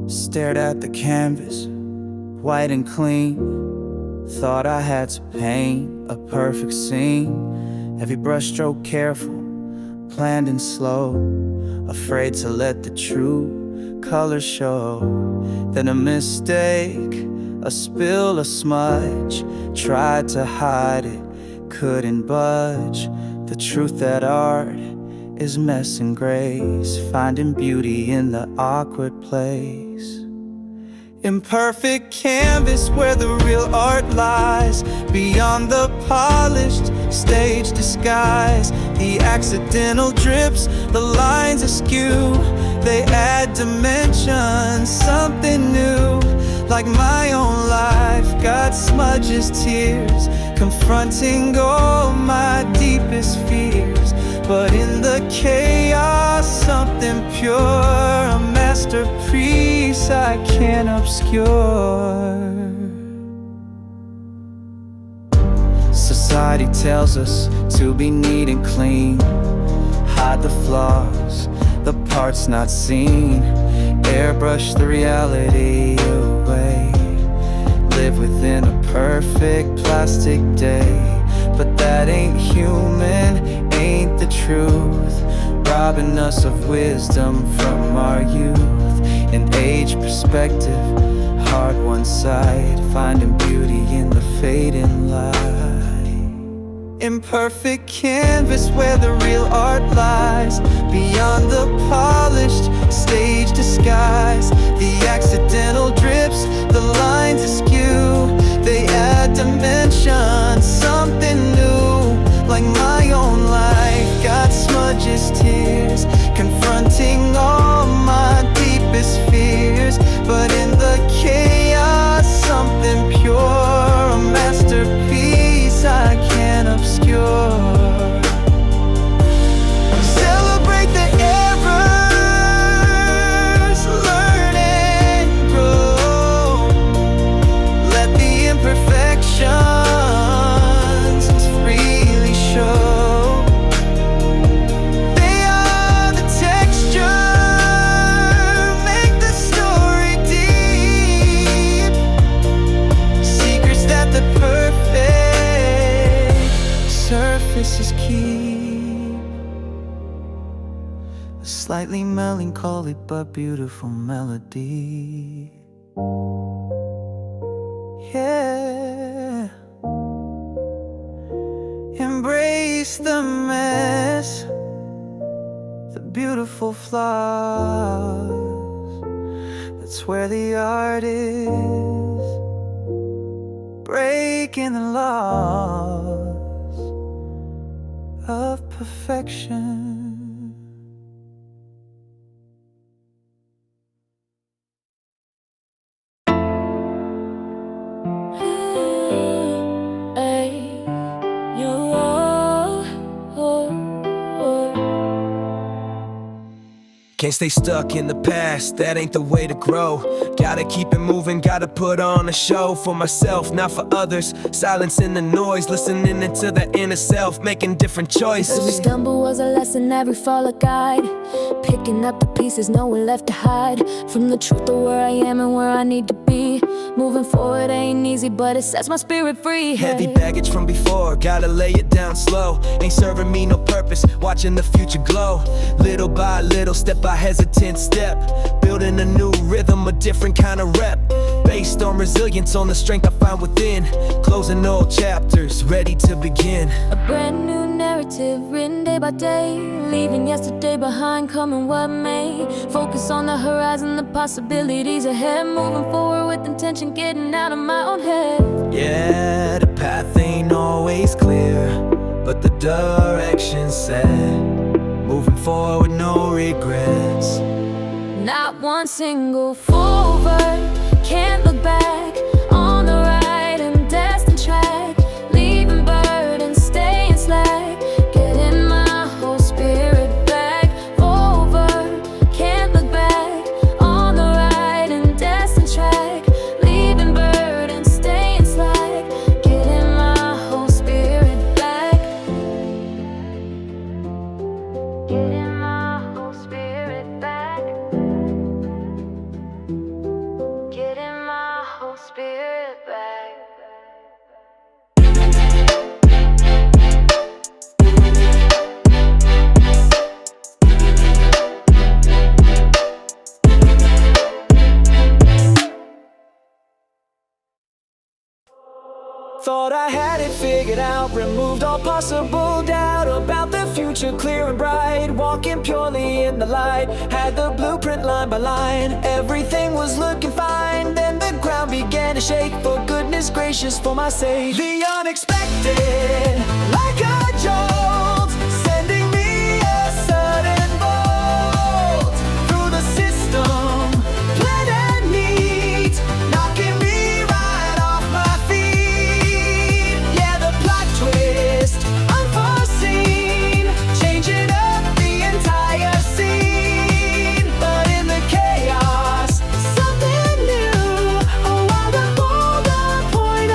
Stared at the canvas, white and clean. Thought I had to paint a perfect scene. Every brushstroke careful, planned and slow. Afraid to let the true colors show. Then a mistake, a spill, a smudge. Tried to hide it, couldn't budge. The truth that art is mess and grace, finding beauty in the awkward place. Imperfect canvas where the real art lies, beyond the polished stage disguise. The accidental drips, the lines askew, they add dimension, something new. Like my own life, got smudges, tears, confronting all my deepest fears. But in the chaos, something pure, a masterpiece I can't obscure. Society tells us to be neat and clean, hide the flaws, the parts not seen, airbrush the reality away, live within a perfect plastic day. But that ain't human, ain't the truth, robbing us of wisdom from our youth. In age perspective, hard one side, finding beauty in the fading light. Imperfect canvas where the real art lies, beyond the polished stage disguise. The accidental drips, the lines askew, they add dimension, something new. Like my own life, got smudges, tears, confronting all my deepest fears. But in the chaos, something pure, a masterpiece I can't obscure. Celebrate the errors, learn and grow. Let the imperfections freely show. They are the texture, make the story deep. Secrets that the perfect surfaces keep. A slightly melancholic but beautiful melody. Yeah. Embrace the mess, the beautiful flaws. That's where the art is, breaking the laws of perfection. Can't stay stuck in the past, that ain't the way to grow. Gotta keep it moving, gotta put on a show for myself, not for others. Silencing the noise, listening into the inner self, making different choices. Every stumble was a lesson, every fall a guide. Picking up the pieces, nowhere left to hide. From the truth of where I am and where I need to be. Moving forward ain't easy, but it sets my spirit free. Heavy baggage from before, gotta lay it down slow. Ain't serving me no purpose, watching the future glow. Little by little, step by hesitant step, building a new rhythm, a different kind of rep, based on resilience, on the strength I find within. Closing old chapters, ready to begin. A brand new narrative, written day by day. Leaving yesterday behind, coming what may. Focus on the horizon, the possibilities ahead. Moving forward with intention, getting out of my own head. Yeah, the path ain't always clear, but the direction's set. Moving forward, no regrets. Not one single forward, can't look back. On the right and destined track, leaving burdens, staying slack. Getting my whole spirit back. Forward, can't look back. On the right and destined track, leaving burdens, staying slack. Getting my whole spirit back. Getting my whole spirit back. Thought I had it figured out, removed all possible doubt about the future, clear and bright, walking purely in the light. Had the blueprint line by line, everything was looking fine. Then the ground began to shake, for goodness gracious, for my sake. The unexpected, like a jolt, sending me a sudden bolt through the system, planned and neat, knocking me right off my feet. Yeah, the plot twist, unforeseen, changing up the entire scene. But in the chaos, something new, a wilder, bolder point of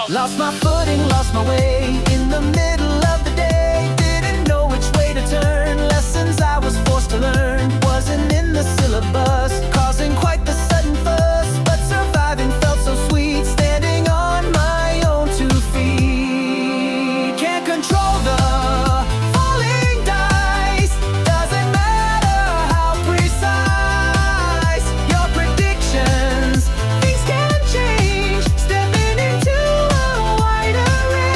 Lost my footing, lost my way in the middle of the day. Didn't know which way to turn. Lessons I was forced to learn wasn't in the syllabus, causing quite the sudden fuss. But surviving felt so sweet, standing on my own 2 feet. Can't control the falling dice, doesn't matter how precise your predictions. Things can change, stepping into a wider range.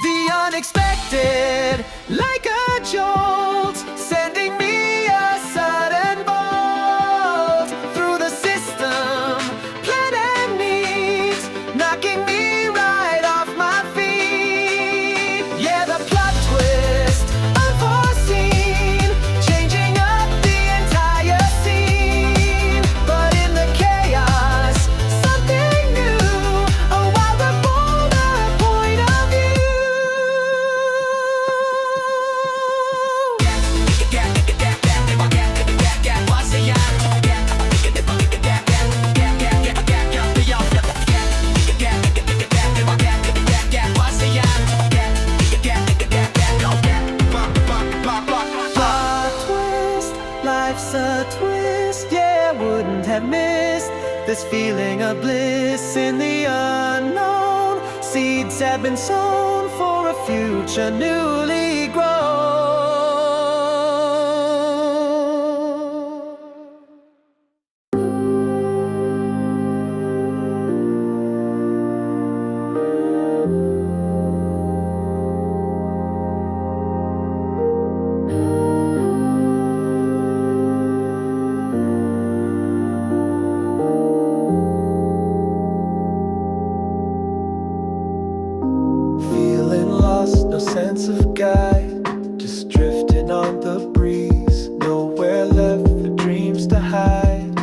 The unexpected, like a jolt, sending me a sudden bolt through the system, planned and neat, knocking me right off my feet. Yeah, the plot twist, unforeseen, changing up the entire scene. But in the chaos, something new, a wilder, bolder point of view. Plot twist, life's a twist. Yeah, wouldn't have missed this feeling of bliss in the unknown. Seeds have been sown for a future newly grown. Feeling lost, no sense of guide, just drifting on the breeze. Nowhere left for dreams to hide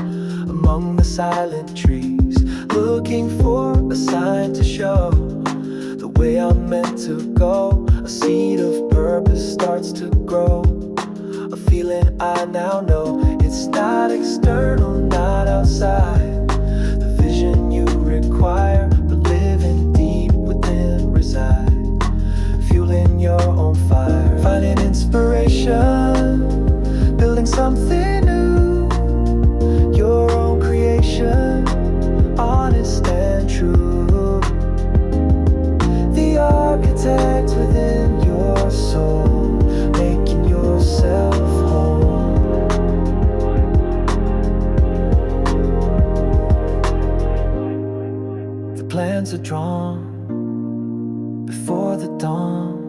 among the silent trees. Looking for a sign to show the way I'm meant to go. A seed of purpose starts to grow, a feeling I now know. It's not external, not outside, the vision you require, but living deep within reside. Fueling your own fire, finding inspiration, building something new, your own creation, honest and true. The architect within your soul, making yourself whole. The plans are drawn before the dawn,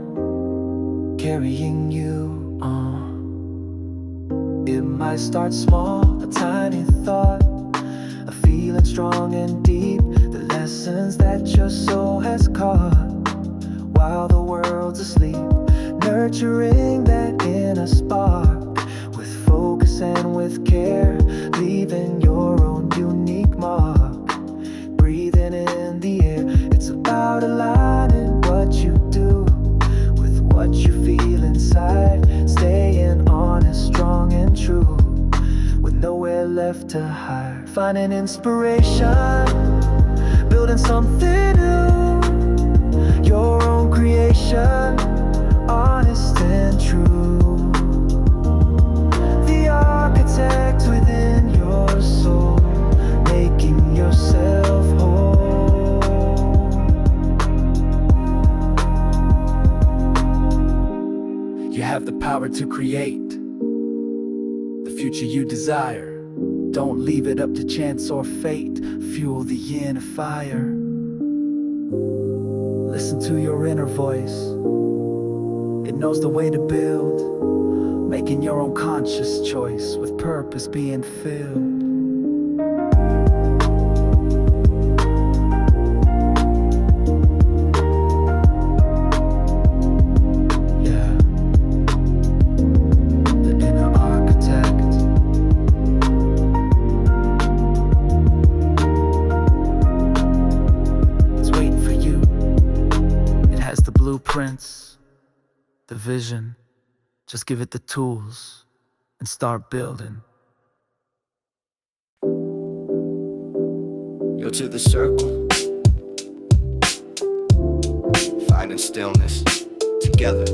carrying you on. It might start small, a tiny thought, a feeling strong and deep, the lessons that your soul has caught while the world's asleep. Nurturing that inner spark with focus and with care, leaving your own unique mark. Breathing in the air, it's about aligning what you do with what you feel inside, staying honest, strong and true. to hire. Finding inspiration, building something new, your own creation, honest and true. The architect within your soul, making yourself whole. You have the power to create the future you desire. Don't leave it up to chance or fate. Fuel the inner fire. Listen to your inner voice. It knows the way to build, making your own conscious choice with purpose being filled. Blueprints, the vision, just give it the tools and start building. Yo, to the circle, finding stillness together.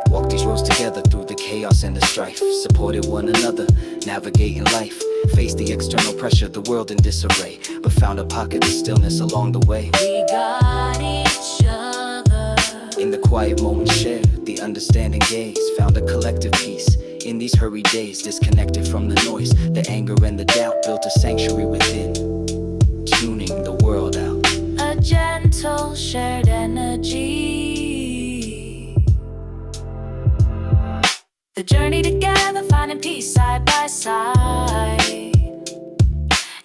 Walk these roads together through the chaos and the strife. Supported one another, navigating life. Faced the external pressure, the world in disarray, but found a pocket of stillness along the way. We got each other. In the quiet moments shared, the understanding gaze, found a collective peace. In these hurried days, disconnected from the noise, the anger and the doubt built a sanctuary within, tuning the world out. A gentle shared energy. The journey together, finding peace side by side.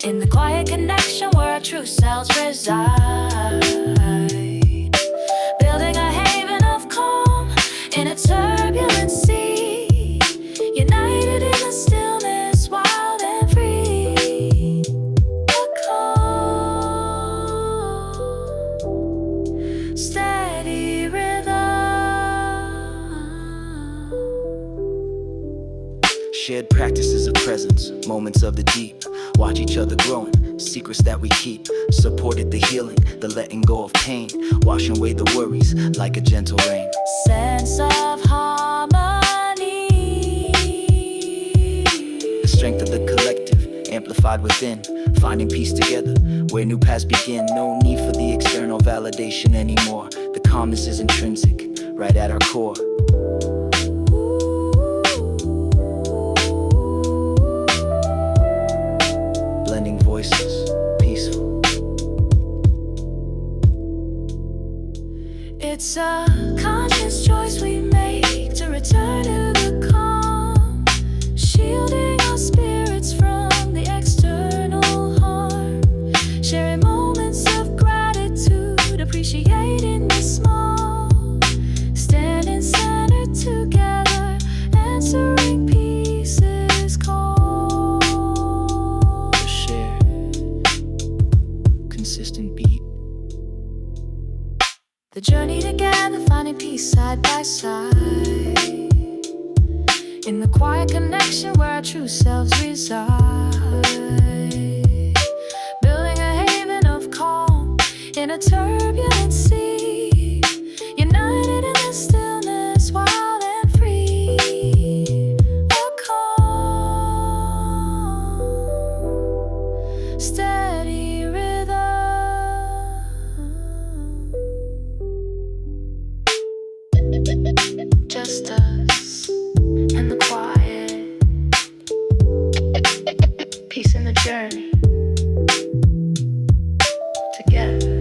In the quiet connection where our true selves reside. Building a haven of calm in a turbulent sea. United in the stillness, wild and free. A calm, steady rhythm. Shared practices of presence, moments of the deep. Watch each other growing, secrets that we keep. Supported the healing, the letting go of pain. Washing away the worries like a gentle rain. Sense of harmony. The strength of the collective, amplified within. Finding peace together, where new paths begin. No need for the external validation anymore. The calmness is intrinsic, right at our core. Voices, peaceful. It's a conscious choice we make to return to the calm, shielding our spirits from the external harm. Sharing moments of gratitude, appreciating the small. Standing centered together, answering peace is called. Consistent beat. The journey together, finding peace side by side. In the quiet connection where our true selves reside. Building a haven of calm in a turbulent sea. United in the stillness, wild and free. A calm, steady rhythm. Just us and the quiet. Peace in the journey. Together.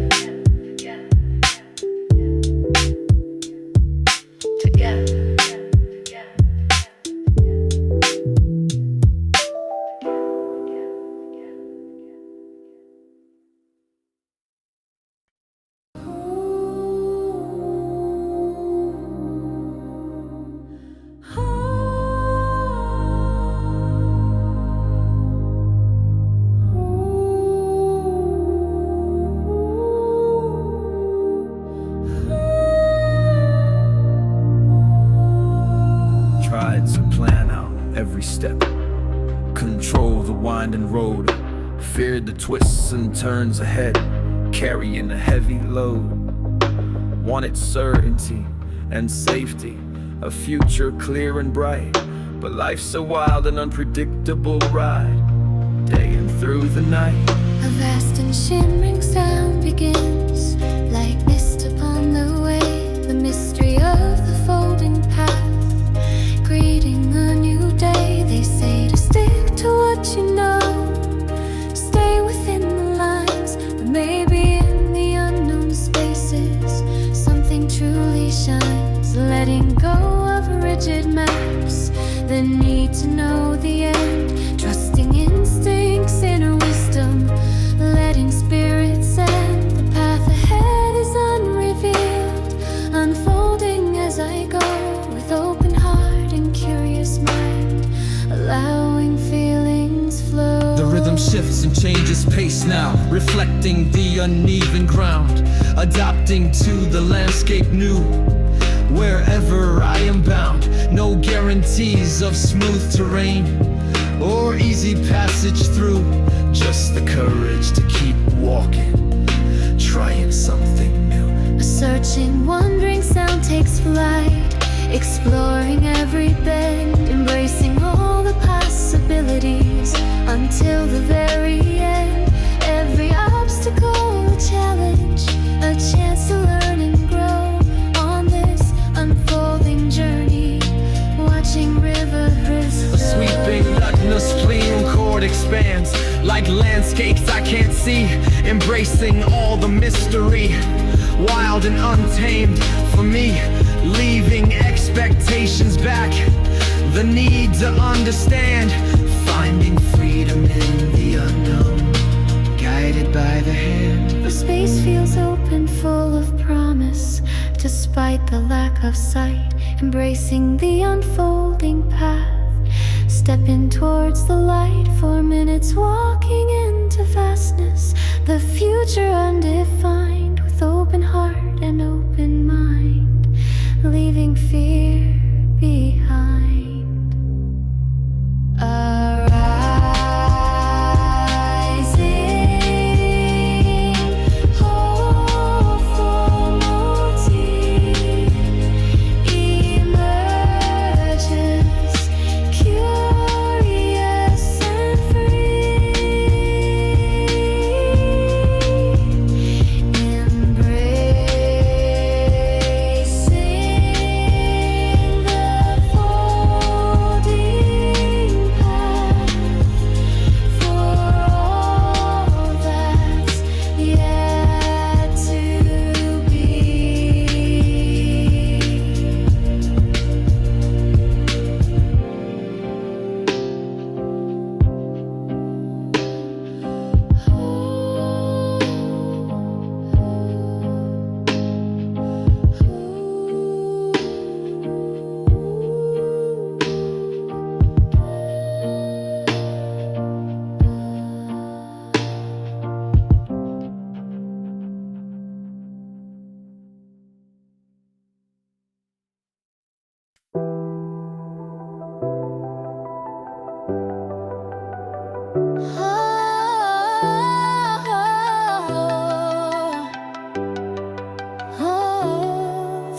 winding road, feared the twists and turns ahead, carrying a heavy load. Wanted certainty and safety, a future clear and bright, but life's a wild and unpredictable ride, day and through the night. A vast and shimmering sound begins, like mist upon the way, the mystery of the folding path, greeting a new day. They say to stick to what you know, stay within the lines, but maybe in the unknown spaces something truly shines. Letting go of rigid maps, the need to know the end, trusting instincts, inner wisdom, letting spirit send. The path ahead is unrevealed, unfolding as I go, with open heart and curious mind, allowing feelings flow. The rhythm shifts and changes pace now, reflecting the uneven ground, adapting to the landscape new. Wherever I am bound, no guarantees of smooth terrain or easy passage through, just the courage to keep walking, trying something new. A searching, wandering sound takes flight, exploring every bend, embracing all the possibilities until the very end. Every obstacle a challenge, a chance to learn and grow on this unfolding journey, watching rivers A sweeping, luminous, clean chord expands, like landscapes I can't see, embracing all the mystery, wild and untamed for me, leaving expectations back, the need to understand, finding freedom in the unknown, guided by the hand. The space feels open, full of promise, despite the lack of sight, embracing the unfolding path, stepping towards the light. 4 minutes walking into vastness, the future undefined, with open heart and open mind, leaving fear behind.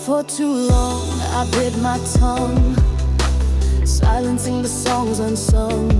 For too long I bit my tongue, silencing the songs unsung,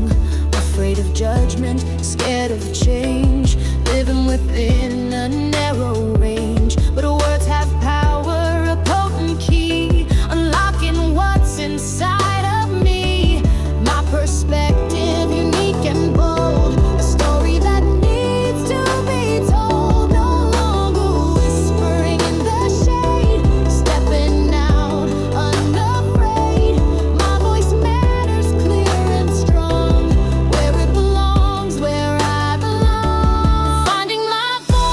afraid of judgment, scared of change, living within a narrow range. But words have power, a potent key, unlocking what's inside of me. My perspective, unique and bold, a story that needs to be told. No longer whispering in the shade, stepping out unafraid. My voice matters, clear and strong, where it belongs, where I belong. Finding my voice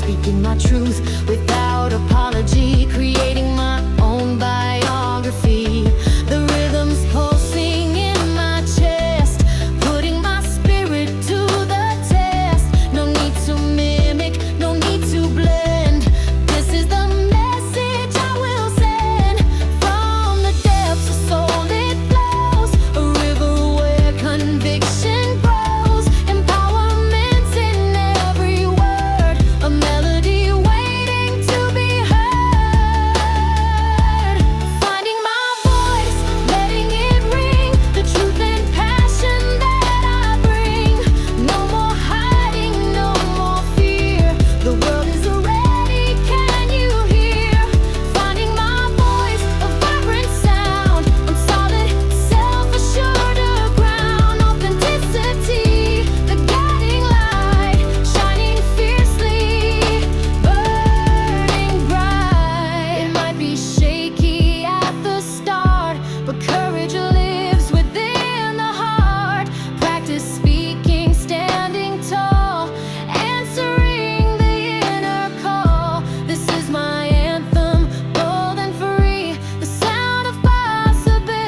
speaking my truth without apology, creating my own biography. The rhythm's pulsing in my chest, putting my spirit to the test. No need to mimic, no need to blend. This is the message I will send. From the depths of soul it flows, a river where conviction grows. Empowerment's in every word, a melody waiting to be heard. Finding my voice, letting it ring, the truth and passion that I bring. No more hiding, no more fear. The world is ready, can you hear? Finding my voice, a vibrant sound on solid, self-assured ground. Authenticity, the guiding light, shining fiercely, burning bright. It might be shaky at the start, but courage lives within the heart. Practice speaking, standing tall, answering the inner call. This is my anthem, bold and free, the sound of possibility.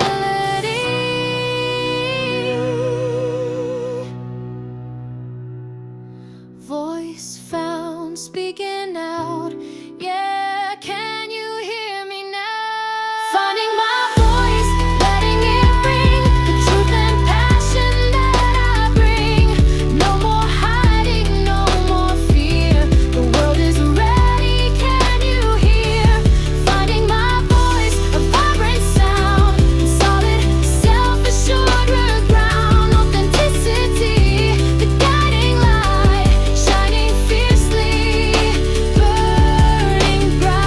Voice found, speaking out. Yeah, can you hear me now? Finding my voice, letting it ring, the truth and passion that I bring. No more hiding, no more fear. The world is ready, can you hear? Finding my voice, a vibrant sound, solid, self-assured ground. Authenticity, the guiding light, shining fiercely, burning bright.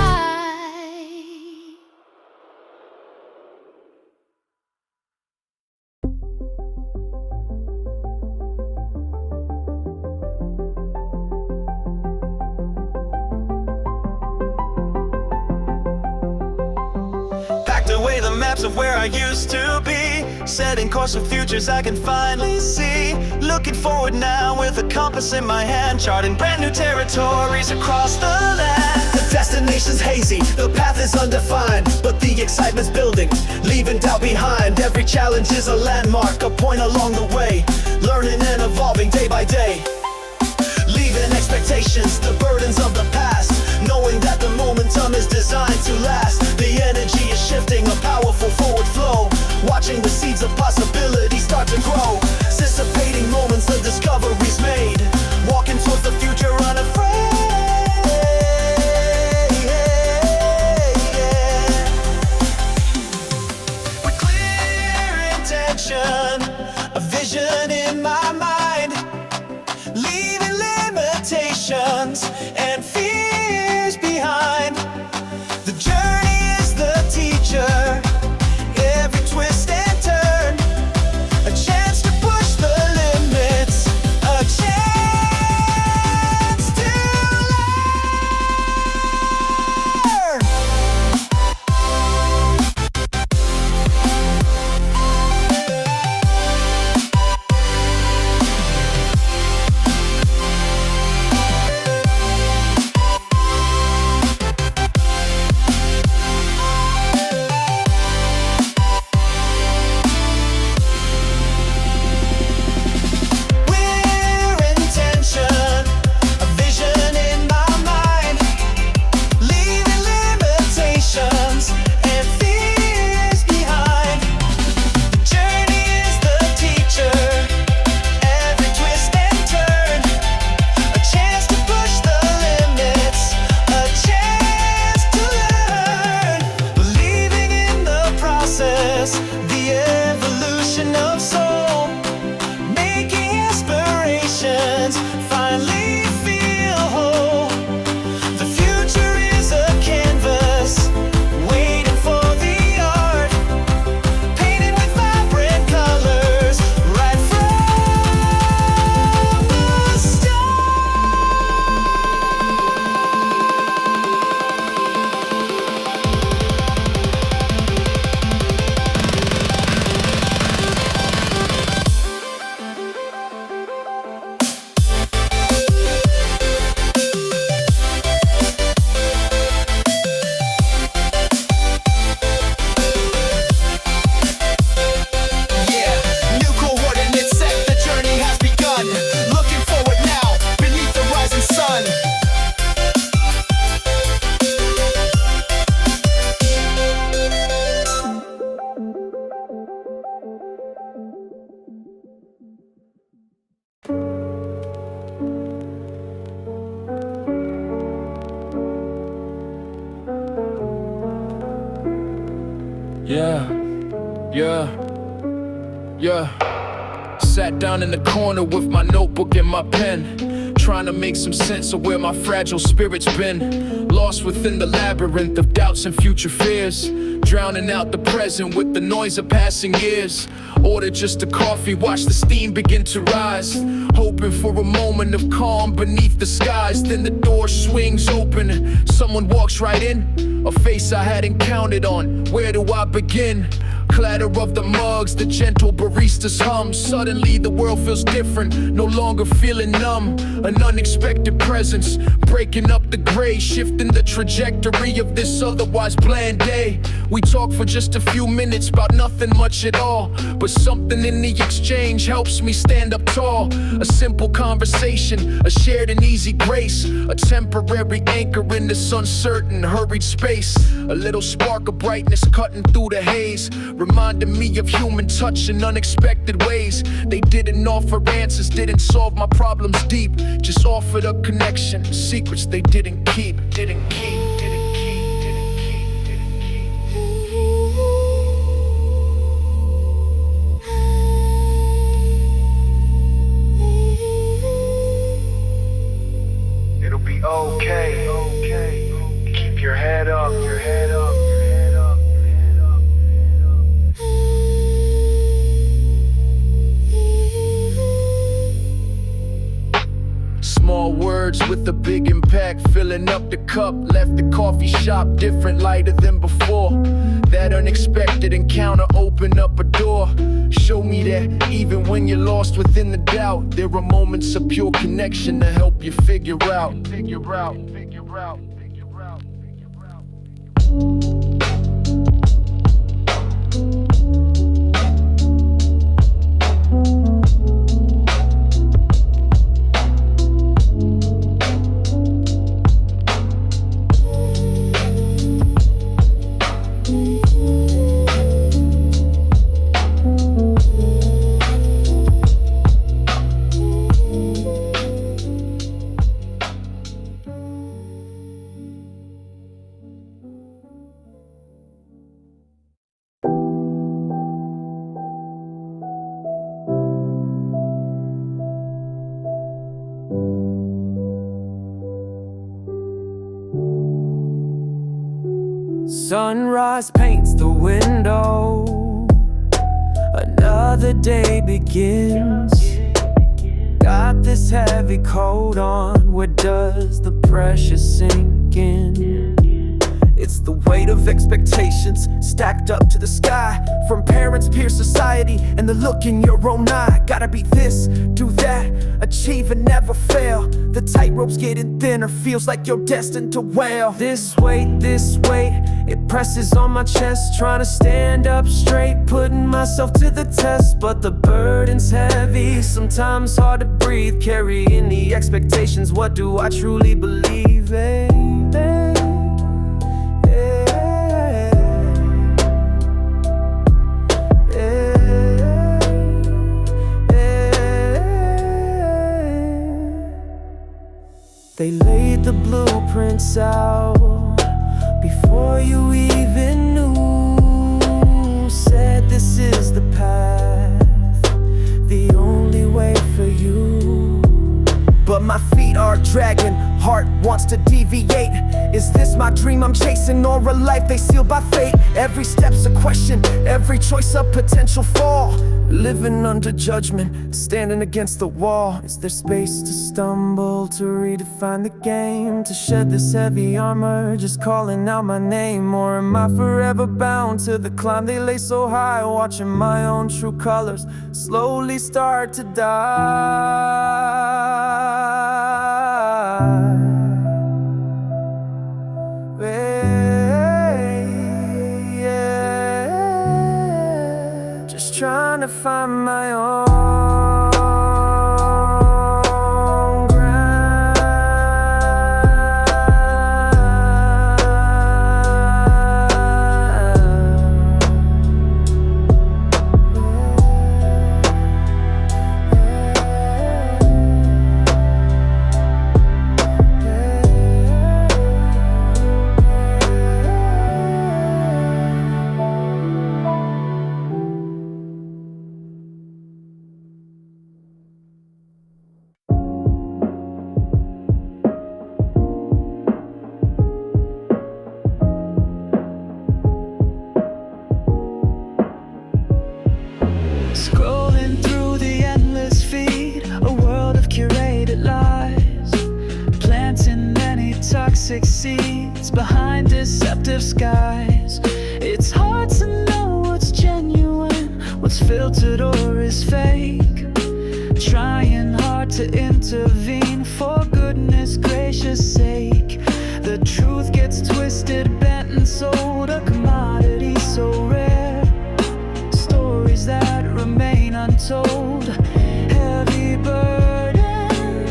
Packed away the maps of where I used to be, setting course for futures I can finally see. Looking forward now with a compass in my hand, charting brand new territories across the land. The destination's hazy, the path is undefined, but the excitement's building, leaving doubt behind. Every challenge is a landmark, a point along the way, learning and evolving day by day. Leaving expectations, the burdens of the past, knowing that the momentum is designed to last. The energy is shifting, a powerful forward flow, watching the seeds of possibility start to grow. Anticipating moments the discoveries made, walking towards the future unafraid. With clear intention, a vision in my mind, leaving limitations and fears behind. The journey is the teacher, every twist and turn, a chance to push the limits, a chance to learn. Yeah. Sat down in the corner with my notebook and my pen, trying to make some sense of where my fragile spirit's been. Lost within the labyrinth of doubts and future fears, drowning out the present with the noise of passing years. Ordered just a coffee, watch the steam begin to rise, hoping for a moment of calm beneath the skies. Then the door swings open, someone walks right in, a face I hadn't counted on. Where do I begin? Clatter of the mugs, the gentle barista's hum. Suddenly the world feels different, no longer feeling numb. An unexpected presence, breaking up the gray, shifting the trajectory of this otherwise bland day. We talk for just a few minutes about nothing much at all, but something in the exchange helps me stand up tall. A simple conversation, a shared and easy grace, a temporary anchor in this uncertain, hurried space. A little spark of brightness cutting through the haze, reminding me of human touch in unexpected ways. They didn't offer answers, didn't solve my problems deep, just offered a connection, secrets they didn't keep. It'll be okay. Keep your head up, your head up. Small words with a big impact, filling up the cup. Left the coffee shop different, lighter than before. That unexpected encounter opened up a door. Show me that even when you're lost within the doubt, there are moments of pure connection to help you figure out. Sunrise paints the window, another day begins. Got this heavy coat on, where does the pressure sink in? It's the weight of expectations stacked up to the sky, from parents, peer society, and the look in your own eye. Gotta be this, do that, achieve and never fail. The tightrope's getting thinner, feels like you're destined to wail. This weight, it presses on my chest. Trying to stand up straight, putting myself to the test. But the burden's heavy, sometimes hard to breathe. Carrying the expectations, what do I truly believe in? They laid the blueprints out before you even knew. Said this is the path, the only way for you. But my feet are dragging, heart wants to deviate. Is this my dream I'm chasing, or a life they seal by fate? Every step's a question, every choice a potential fall. Living under judgment, standing against the wall. Is there space to stumble, to redefine the game? To shed this heavy armor, just calling out my name? Or am I forever bound to the climb they lay so high? Watching my own true colors slowly start to die. Trying to find my own ground. succeeds behind deceptive skies. It's hard to know what's genuine, what's filtered or is fake. Trying hard to intervene for goodness gracious sake. The truth gets twisted, bent and sold, a commodity so rare. Stories that remain untold, heavy burden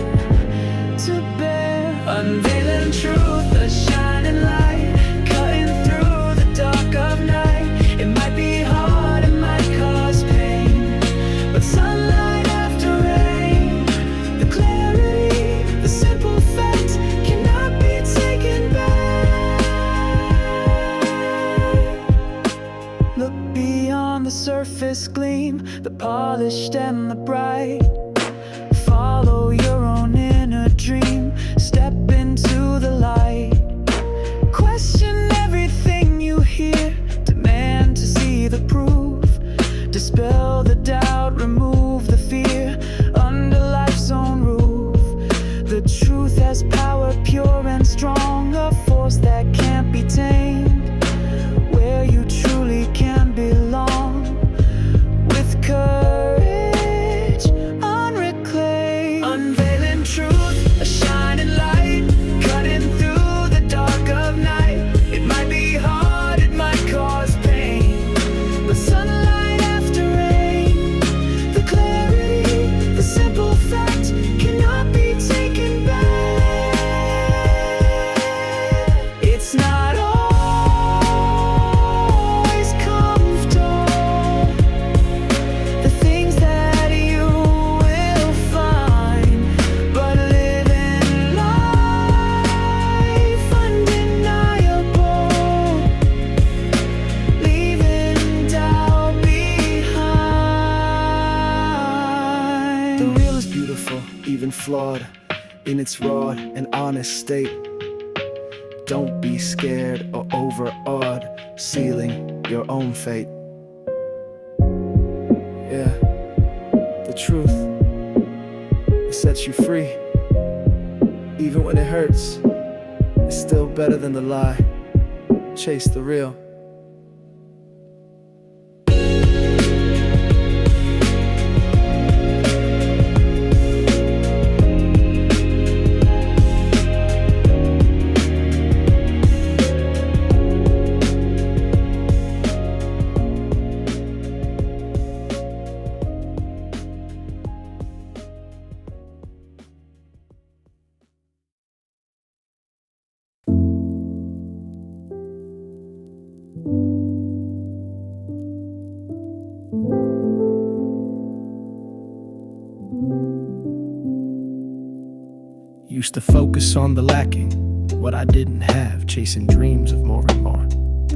to bear. Unveiling truth, a shining light, cutting through the dark of night. It might be hard, it might cause pain, but sunlight after rain, the clarity, the simple fact cannot be taken back. Look beyond the surface gleam, the polished and the bright. Follow your own inner dream, step into the light. Question everything you hear, demand to see the proof. Dispel the doubt, remove the fear, under life's own roof. The truth has power, pure and strong, a force that can't be tamed. Where you truly can belong, with courage unreclaimed. Unveiling truth, a shining light, cutting through the dark of night. It might be hard, it might cause pain, but sunlight after rain, the clarity, the simple fact cannot be taken back. It's not always comfortable, the things that you will find, but living life undeniable, leaving doubt behind. The real is beautiful, even flawed, in its raw and honest state. Don't be scared or overawed, sealing your own fate. Yeah, the truth, it sets you free. Even when it hurts, it's still better than the lie. Chase the real. Used to focus on the lacking, what I didn't have, chasing dreams of more and more.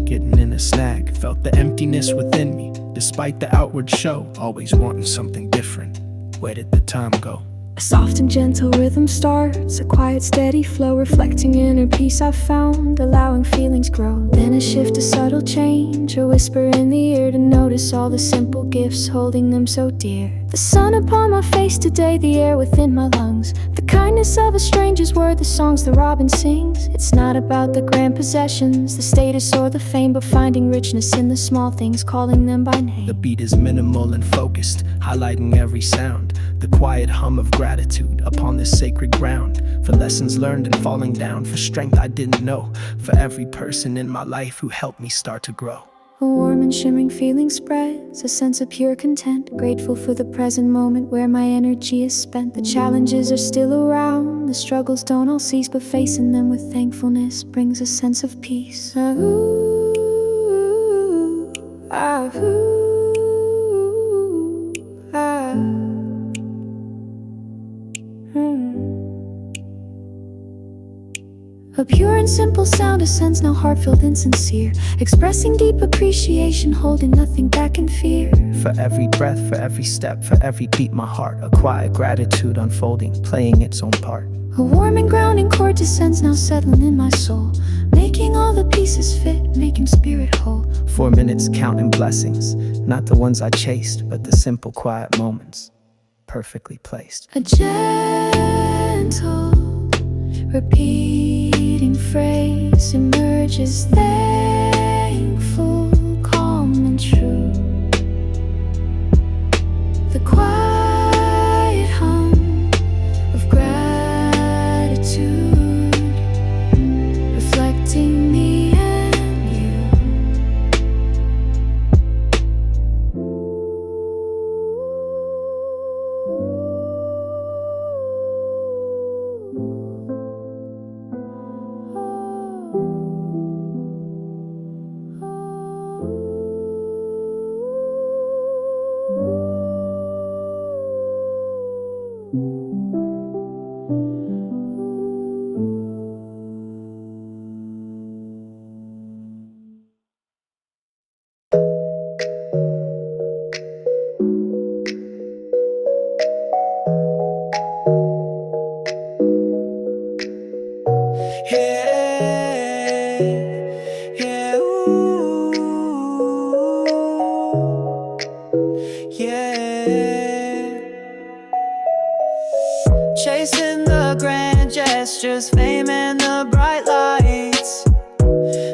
Getting in a snag, felt the emptiness within me, despite the outward show, always wanting something different. Where did the time go? A soft and gentle rhythm starts, a quiet steady flow, reflecting inner peace I've found, allowing feelings grow. Then a shift, a subtle change, a whisper in the ear to notice all the simple gifts, holding them so dear. The sun upon my face today, the air within my lungs, the kindness of a stranger's word, the songs the robin sings. It's not about the grand possessions, the status or the fame, but finding richness in the small things, calling them by name. The beat is minimal and focused, highlighting every sound, the quiet hum of gratitude upon this sacred ground. For lessons learned and falling down, for strength I didn't know, for every person in my life who helped me start to grow. A warm and shimmering feeling spreads, a sense of pure content, grateful for the present moment where my energy is spent. The challenges are still around, the struggles don't all cease, but facing them with thankfulness brings a sense of peace. A pure and simple sound ascends, now heartfelt and sincere, expressing deep appreciation, holding nothing back in fear. For every breath, for every step, for every beat, my heart, a quiet gratitude unfolding, playing its own part. A warm and grounding chord descends, now settling in my soul, making all the pieces fit, making spirit whole. 4 minutes counting blessings, not the ones I chased, but the simple quiet moments, perfectly placed. A gentle repeating refrain phrase emerges thankful, calm and true. The quiet hum of gratitude reflecting me and you. Yeah, ooh, yeah. Chasing the grand gestures, fame and the bright lights.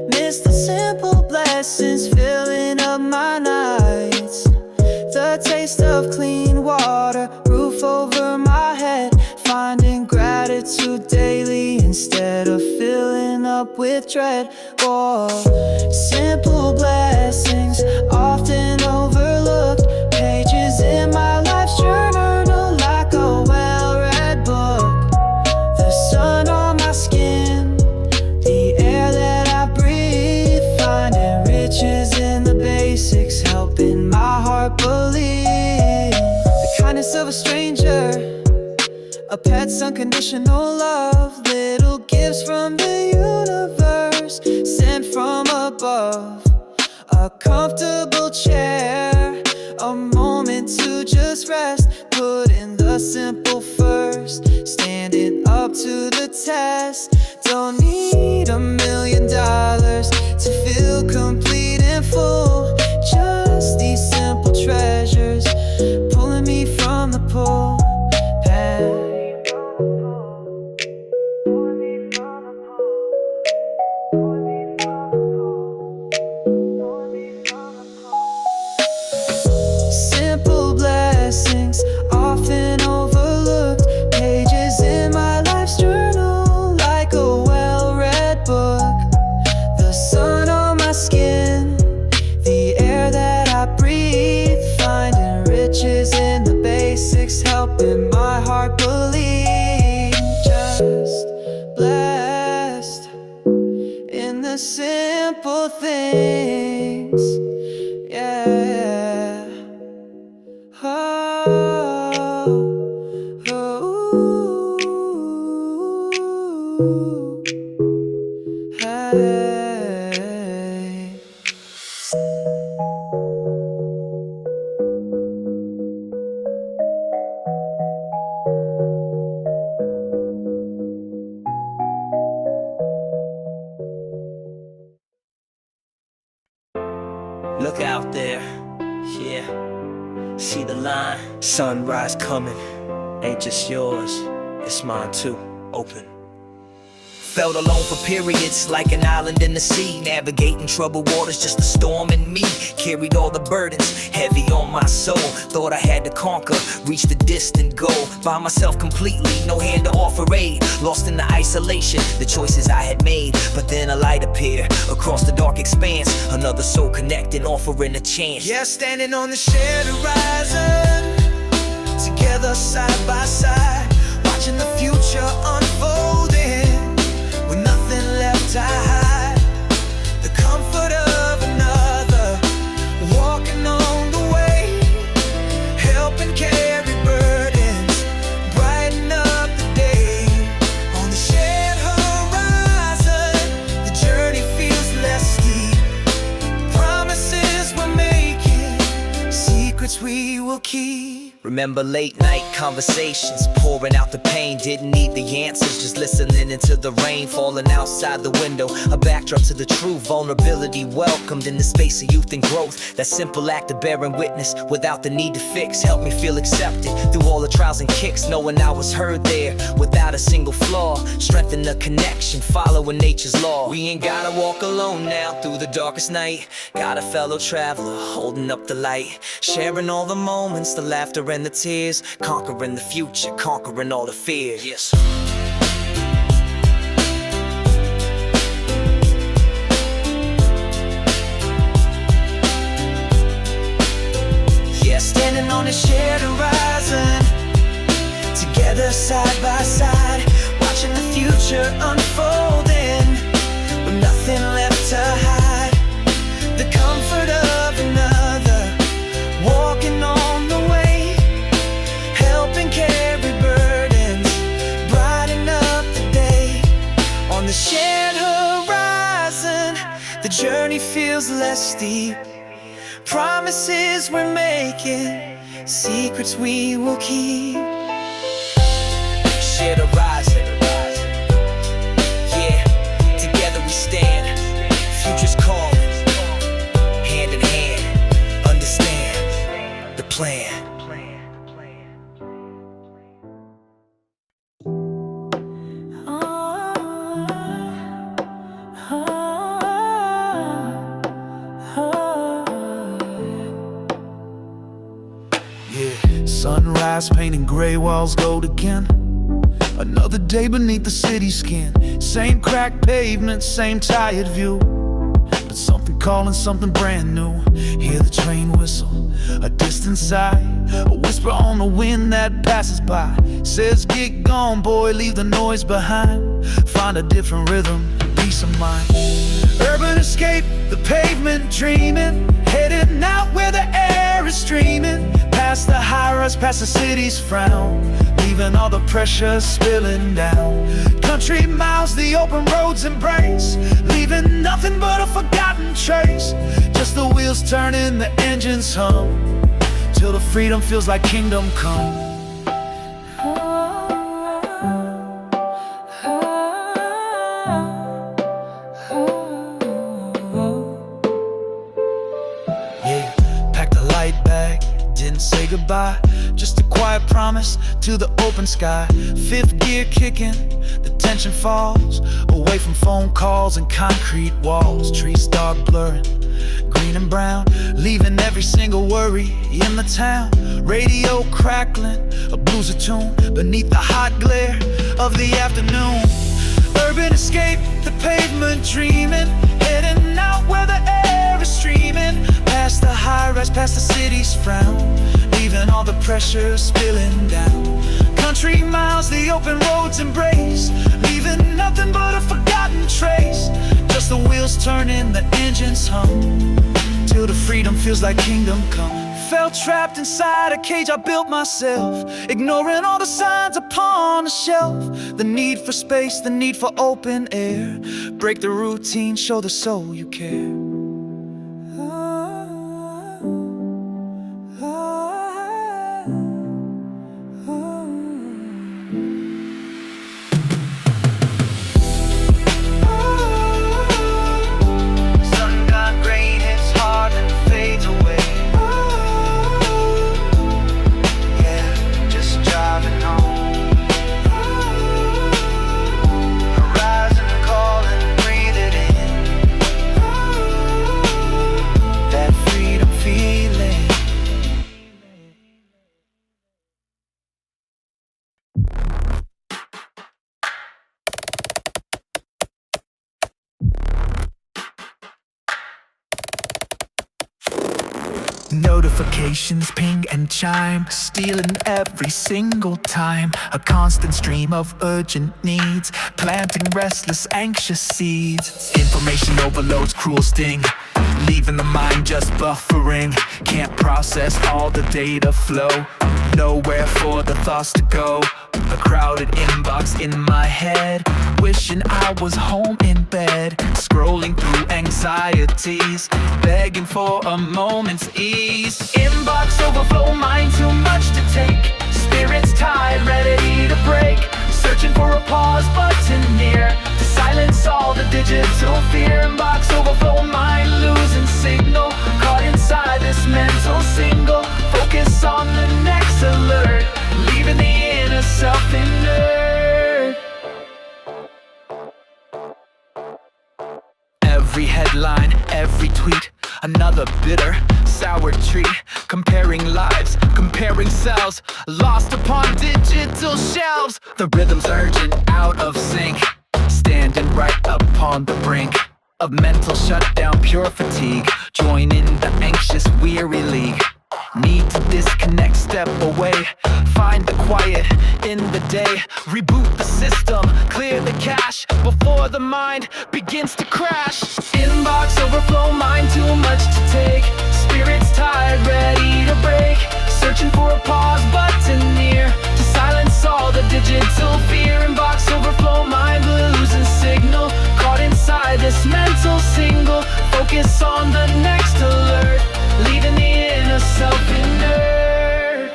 Miss the simple blessings, filling up my nights. The taste of clean water, roof over my head, finding gratitude daily instead of filling up with dread. Whoa. Simple blessings, often overlooked, pages in my life's journal like a well-read book. The sun on my skin, the air that I breathe, finding riches in the basics, helping my heart believe. The kindness of a stranger, a pet's unconditional love, little gifts from the universe, sent from above. A comfortable chair, a moment to just rest, putting the simple first, standing up to the test. Don't need $1 million to feel complete and full, just these simple treasures pulling me from the pulpit. Simple blessings, often overlooked, pages in my life's journal like a well-read book. The sun on my skin, the air that I breathe, finding riches in the basics, helping my heart believe. Just blessed in the simple things, yeah. Oh, ooh, hey. Look out there, yeah. See the line, sunrise coming. Ain't just yours, it's mine too. Open. Felt alone for periods, like an island in the sea, navigating troubled waters, just a storm in me. Carried all the burdens, heavy on my soul. Thought I had to conquer, reach the distant goal. By myself completely, no hand to offer aid. Lost in the isolation, the choices I had made. But then a light appeared, across the dark expanse. Another soul connecting, offering a chance. Yeah, standing on the shared horizon, together side by side, watching the future unfolding, with nothing left to hide. The comfort of another, walking on the way, helping carry burdens, brighten up the day. On the shared horizon, the journey feels less steep. Promises we're making, secrets we will keep. Remember late night conversations, pouring out the pain. Didn't need the answers, just listening into the rain falling outside the window. A backdrop to the truth, vulnerability welcomed in the space of youth and growth. That simple act of bearing witness without the need to fix helped me feel accepted through all the trials and kicks, knowing I was heard there without a single flaw. Strengthen the connection, following nature's law. We ain't gotta walk alone now through the darkest night. Got a fellow traveler holding up the light, sharing all the moments, the laughter and the tears, conquering the future, conquering all the fears. Yes. Yeah, standing on a shared horizon, together side by side, watching the future unfolding, with nothing left to hide. The comfort of another, walking on the way, helping carry burdens, brighten up the day. On the shared horizon, the journey feels less steep. Promises we're making, secrets we will keep. Shared horizon, yeah, together we stand. Future's calling, hand in hand, understand the plan. Sunrise painting gray walls gold again. Another day beneath the city skin. Same cracked pavement, same tired view, but something calling something brand new. Hear the train whistle, a distant sigh, a whisper on the wind that passes by. Says get gone boy, leave the noise behind. Find a different rhythm, peace of mind. Urban escape, the pavement dreaming, heading out where the air is streaming. Past the high-rise, past the city's frown, leaving all the pressure spilling down. Country miles, the open roads embrace, leaving nothing but a forgotten trace. Just the wheels turning, the engines hum, till the freedom feels like kingdom come. Say goodbye, just a quiet promise to the open sky. Fifth gear kicking, the tension falls, away from phone calls and concrete walls. Trees start blurring, green and brown, leaving every single worry in the town. Radio crackling, a blues tune beneath the hot glare of the afternoon. Urban escape, the pavement dreaming, heading out where the air is streaming. Past the high-rise, past the city's frown, leaving all the pressure spilling down. Country miles, the open roads embrace, leaving nothing but a forgotten trace. Just the wheels turning, the engines hum, till the freedom feels like kingdom come. Felt trapped inside a cage I built myself, ignoring all the signs upon the shelf. The need for space, the need for open air. Break the routine, show the soul you care. Notifications ping and chime, stealing every single time. A constant stream of urgent needs, planting restless, anxious seeds. Information overloads, cruel sting, leaving the mind just buffering. Can't process all the data flow. nowhere for the thoughts to go. A crowded inbox in my head, wishing I was home in bed, scrolling through anxieties, begging for a moment's ease. Inbox overflow, mind too much to take, spirits tired, ready to break, searching for a pause button near to silence all the digital fear. Inbox overflow, mind losing signal, caught inside this mental single. Focus on the next alert, leaving the inner self inert. Every headline, every tweet, another bitter, sour treat. Comparing lives, comparing selves, lost upon digital shelves. The rhythm's urgent, out of sync, standing right upon the brink of mental shutdown, pure fatigue. Join in the anxious, weary league. Need to disconnect, step away, find the quiet in the day. Reboot the system, clear the cache before the mind begins to crash. Inbox overflow, mind too much to take, spirits tired, ready to break, searching for a pause button near to silence all the digital fear. Inbox overflow, mind losing signal, caught inside this mental single. Focus on the next alert, leaving the inner self inert.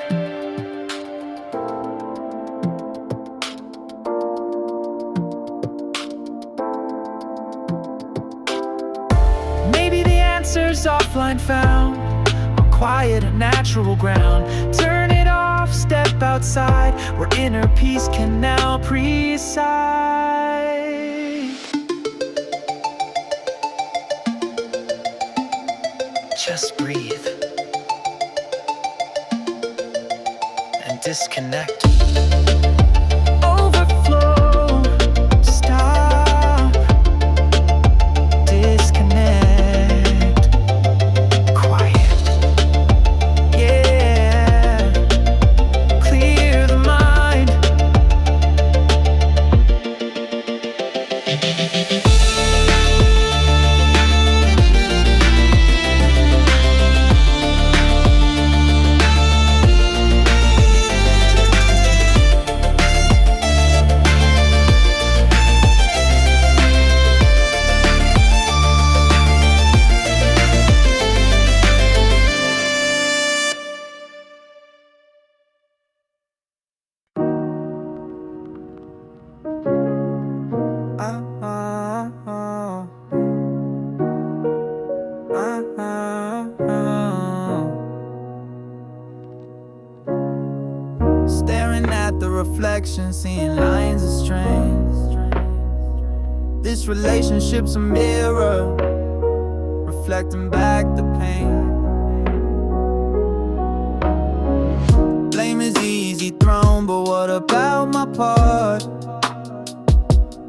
Maybe the answer's offline found, on quiet and natural ground. Turn it off, step outside, where inner peace can now preside. Just breathe and disconnect. Overflow, stop, disconnect. Quiet, yeah, clear the mind. Staring at the reflection, seeing lines of strange. This relationship's a mirror, reflecting back the pain. Blame is easy thrown, but what about my part?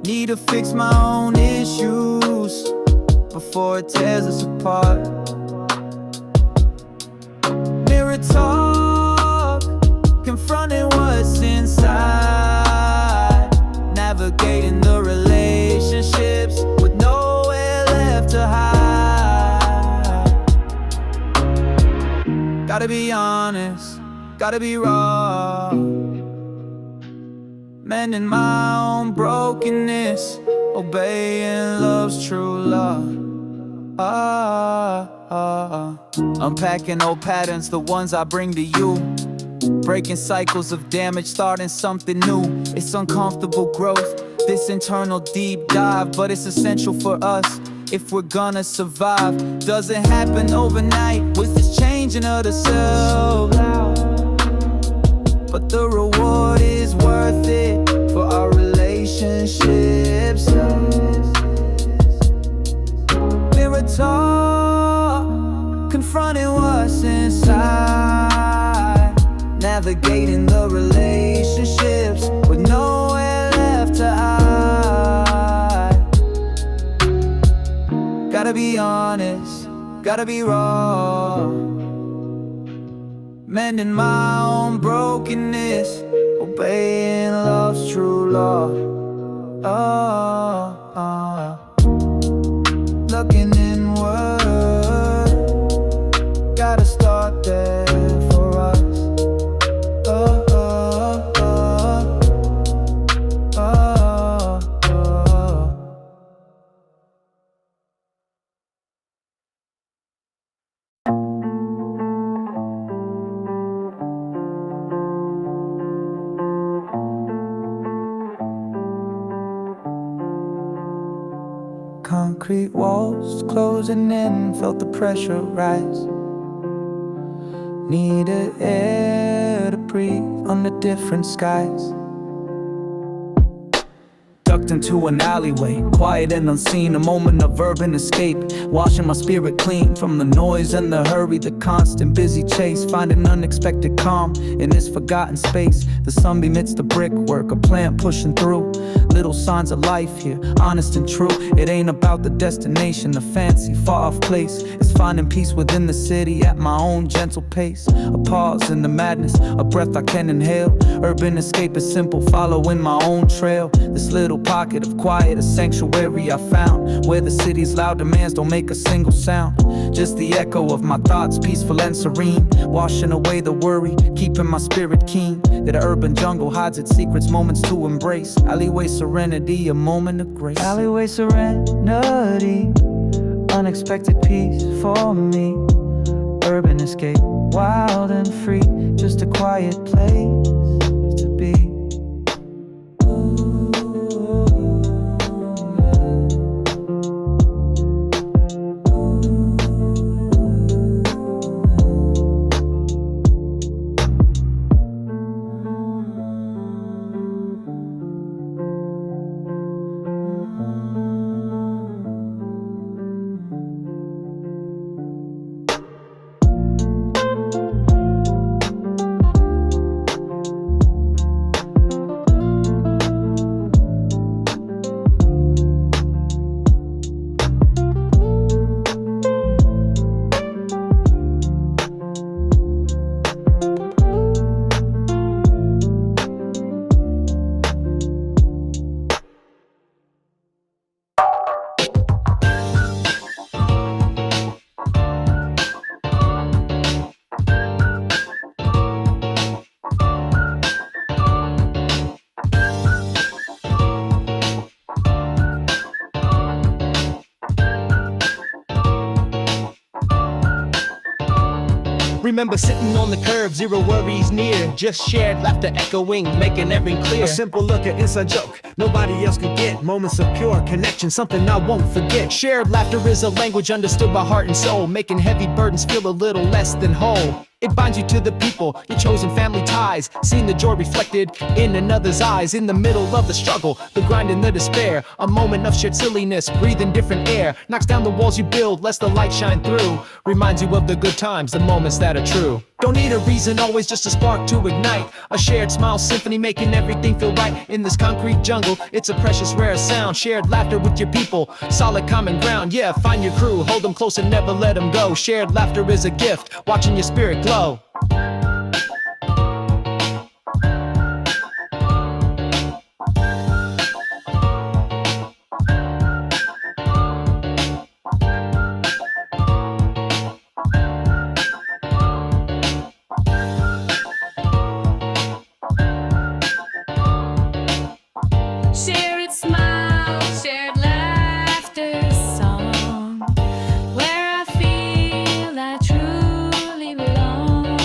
Need to fix my own issues before it tears us apart. Mirror talk, confronting what's inside, navigating the relationships with nowhere left to hide. Gotta be honest, gotta be raw, mending my own brokenness, obeying love's true law. Unpacking old patterns, the ones I bring to you, breaking cycles of damage, starting something new. It's uncomfortable growth, this internal deep dive, but it's essential for us if we're gonna survive. Doesn't happen overnight with this changing of the self, but the reward is worth it for our relationships. Mirror talk, confronting what's inside, navigating the relationships with nowhere left to hide. Gotta be honest, gotta be raw, mending my own brokenness, obeying love's true law. Looking inward, gotta start there for us. concrete walls closing in, felt the pressure rise. Needed air to breathe under different skies. Ducked into an alleyway, quiet and unseen, a moment of urban escape, washing my spirit clean from the noise and the hurry, the constant busy chase, finding unexpected calm in this forgotten space. The sunbeam hits the brickwork, a plant pushing through, little signs of life here, honest and true. It ain't about the destination, the fancy far-off place. It's finding peace within the city at my own gentle pace. A pause in the madness, a breath I can inhale. Urban escape is simple, following my own trail. This little pocket of quiet, a sanctuary I found, where the city's loud demands don't make a single sound. Just the echo of my thoughts, peaceful and serene, washing away the worry, keeping my spirit keen. That urban jungle hides its secrets, moments to embrace. Alleyway serenity, a moment of grace. Alleyway serenity, unexpected peace for me. Urban escape, wild and free, just a quiet place to be. Remember sitting on the curb, zero worries near, just shared laughter echoing, making everything clear. A simple look at inside joke nobody else could get. Moments of pure connection, something I won't forget. Shared laughter is a language understood by heart and soul, making heavy burdens feel a little less than whole. It binds you to the people, your chosen family ties, seeing the joy reflected in another's eyes. In the middle of the struggle, the grind and the despair, a moment of shared silliness, breathing different air. Knocks down the walls you build, lets the light shine through. Reminds you of the good times, the moments that are true. Don't need a reason, always just a spark to ignite. A shared smile symphony, making everything feel right. In this concrete jungle, it's a precious rare sound. Shared laughter with your people, solid common ground. Yeah, find your crew, hold them close and never let them go. Shared laughter is a gift, watching your spirit glow. Shared smile, shared laughter song, where I feel I truly belong.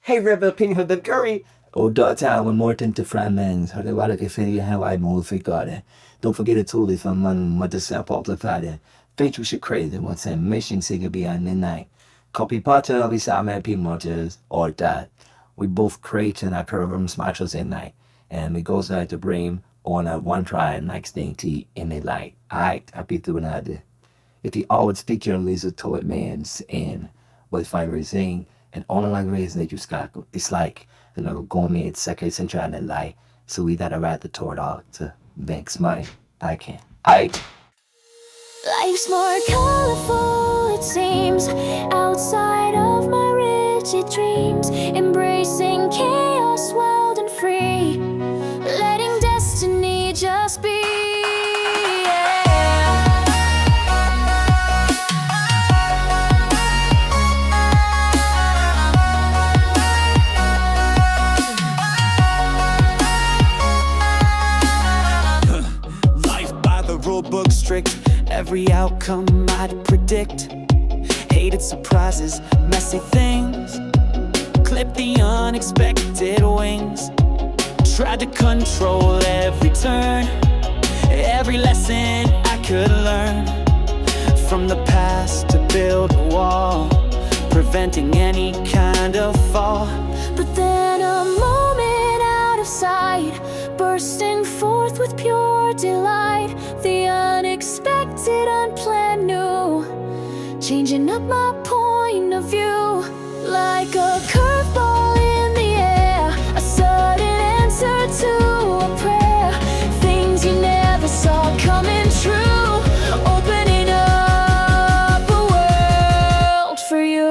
Hey River, Ping Hub Curry. Och då tar vi Morten till framme, så det var det för här var mål för det. Don't forget to tool if man what the sap up the father. Faith shit crazy once a mission singer beyond the night. Copy part of his MLP motors or that. We both create and our programs matches at night. And we goes out to bring on a one try next thing to in the light. I be doing that. If you always speak your laser to it man's and what if I resign and all the language that you got, it's like go me it's second century and the light. So we gotta ride the toward out to banks money. I can't. Life's more colorful, it seems, outside of my rigid dreams. Embracing chaos, wild and free, letting destiny just be. Life by the rule book strict. Every outcome I'd predict. Hated surprises, messy things. Clip the unexpected wings. Tried to control every turn. Every lesson I could learn. From the past to build a wall, preventing any kind of fall. But then a moment out of sight, bursting forth with pure delight. The unexpected, unplanned new, changing up my point of view. Like a curveball in the air, a sudden answer to a prayer. Things you never saw coming true, opening up a world for you.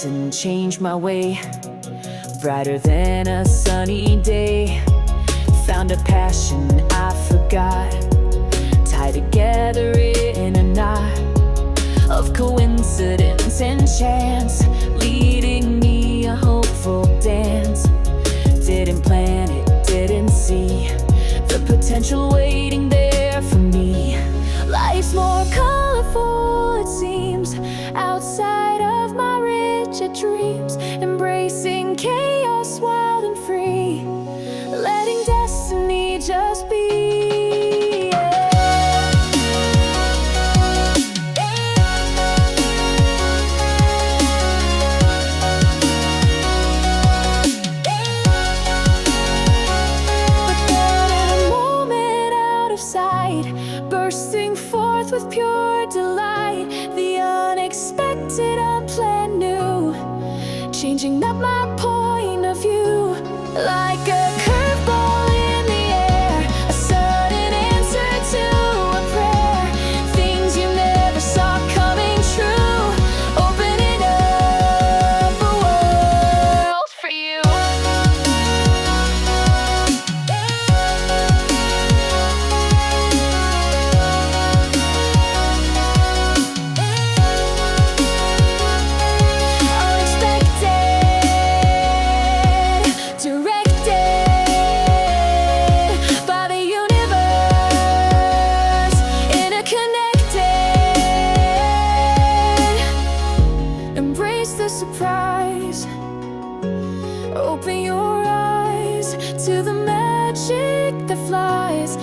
And changed my way, brighter than a sunny day. Found a passion I forgot, tied together in a knot of coincidence and chance, leading me a hopeful dance. Didn't plan it, didn't see the potential waiting there for me. Life's more colorful, it seems, outside of my rigid dreams. Embracing chaos, wild and free, letting destiny just be. But then a moment out of sight, bursting forth with pure delight. The unexpected, unplanned new, changing up my point of view. Like a curveball in the air, a sudden answer to a prayer. Things you never saw coming true, opening up a world for you. Surprise, open your eyes to the magic that flies.